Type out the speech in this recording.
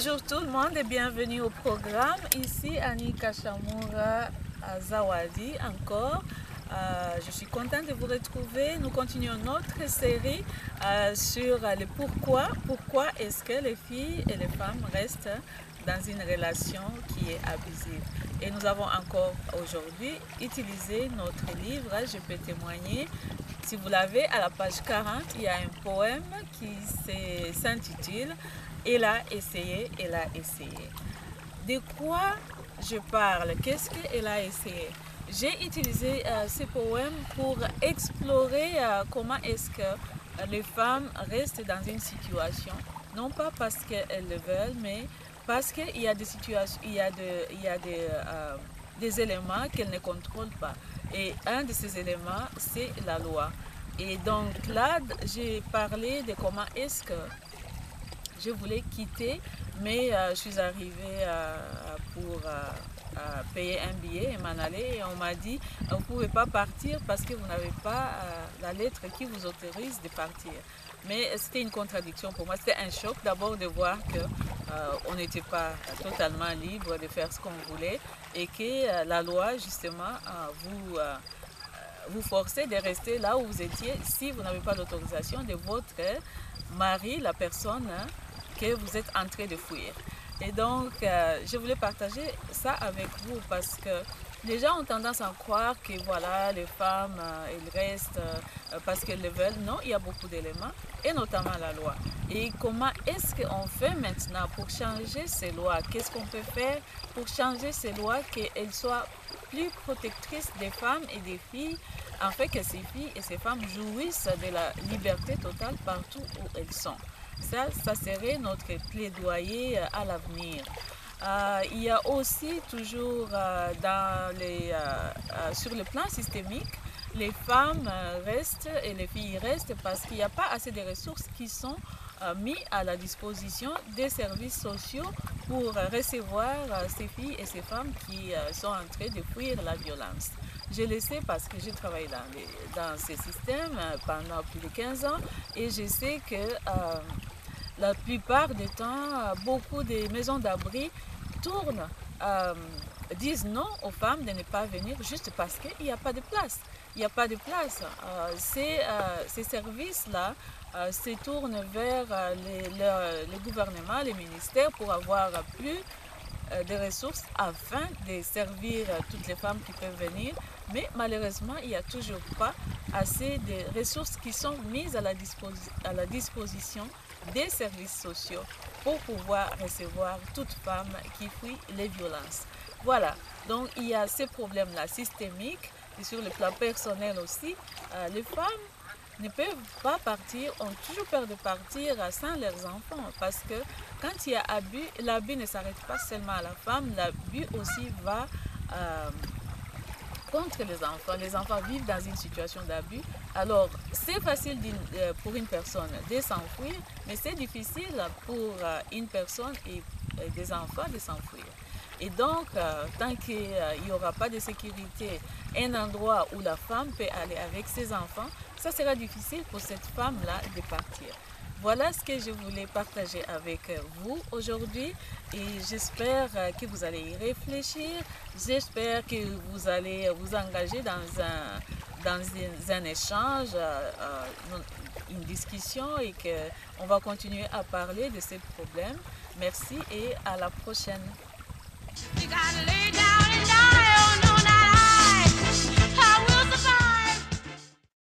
Bonjour tout le monde et bienvenue au programme. Ici Annie Kachamoura Zawadi encore. Je suis contente de vous retrouver. Nous continuons notre série sur le pourquoi. Pourquoi est-ce que les filles et les femmes restent dans une relation qui est abusive. Et nous avons encore aujourd'hui utilisé notre livre. Je peux témoigner. Si vous l'avez, à la page 40, il y a un poème qui s'intitule « Elle a essayé, elle a essayé ». De quoi je parle? Qu'est-ce qu'elle a essayé? J'ai utilisé ce poème pour explorer comment est-ce que les femmes restent dans une situation, non pas parce qu'elles le veulent, mais parce qu'il y a des situations, il y a des éléments qu'elles ne contrôlent pas. Et un de ces éléments, c'est la loi. Et donc là, j'ai parlé de comment est-ce que je voulais quitter, mais je suis arrivée pour payer un billet et m'en aller. Et on m'a dit, vous ne pouvez pas partir parce que vous n'avez pas la lettre qui vous autorise de partir. Mais c'était une contradiction pour moi. C'était un choc d'abord de voir qu'on n'était pas totalement libre de faire ce qu'on voulait et que la loi, justement, vous forcez de rester là où vous étiez si vous n'avez pas l'autorisation de votre mari, la personne que vous êtes en train de fuir. Et donc, je voulais partager ça avec vous parce que les gens ont tendance à croire que voilà, les femmes, elles restent parce qu'elles le veulent. Non, il y a beaucoup d'éléments, et notamment la loi. Et comment est-ce qu'on fait maintenant pour changer ces lois? Qu'est-ce qu'on peut faire pour changer ces lois, qu'elles soient plus protectrices des femmes et des filles, afin que ces filles et ces femmes jouissent de la liberté totale partout où elles sont? Ça serait notre plaidoyer à l'avenir. Il y a aussi toujours sur le plan systémique, les femmes restent et les filles restent parce qu'il n'y a pas assez de ressources qui sont mises à la disposition des services sociaux pour recevoir ces filles et ces femmes qui sont en train de fuir la violence. Je le sais parce que j'ai travaillé dans ces systèmes pendant plus de 15 ans et je sais que la plupart du temps, beaucoup de maisons d'abri disent non aux femmes de ne pas venir juste parce qu'il n'y a pas de place. Il n'y a pas de place. Ces services-là se tournent vers le gouvernement, les ministères pour avoir plus de ressources afin de servir toutes les femmes qui peuvent venir. Mais malheureusement, il n'y a toujours pas assez de ressources qui sont mises à la disposition des services sociaux pour pouvoir recevoir toute femme qui fuit les violences. Voilà, donc il y a ces problèmes-là systémiques et sur le plan personnel aussi. Les femmes ne peuvent pas partir, ont toujours peur de partir sans leurs enfants parce que quand il y a abus, l'abus ne s'arrête pas seulement à la femme, l'abus aussi va contre les enfants. Les enfants vivent dans une situation d'abus. Alors, c'est facile pour une personne de s'enfuir, mais c'est difficile pour une personne et des enfants de s'enfuir. Et donc, tant qu'il n'y aura pas de sécurité, un endroit où la femme peut aller avec ses enfants, ça sera difficile pour cette femme-là de partir. Voilà ce que je voulais partager avec vous aujourd'hui et j'espère que vous allez y réfléchir. J'espère que vous allez vous engager dans un échange, une discussion et qu'on va continuer à parler de ces problèmes. Merci et à la prochaine. You gotta lay down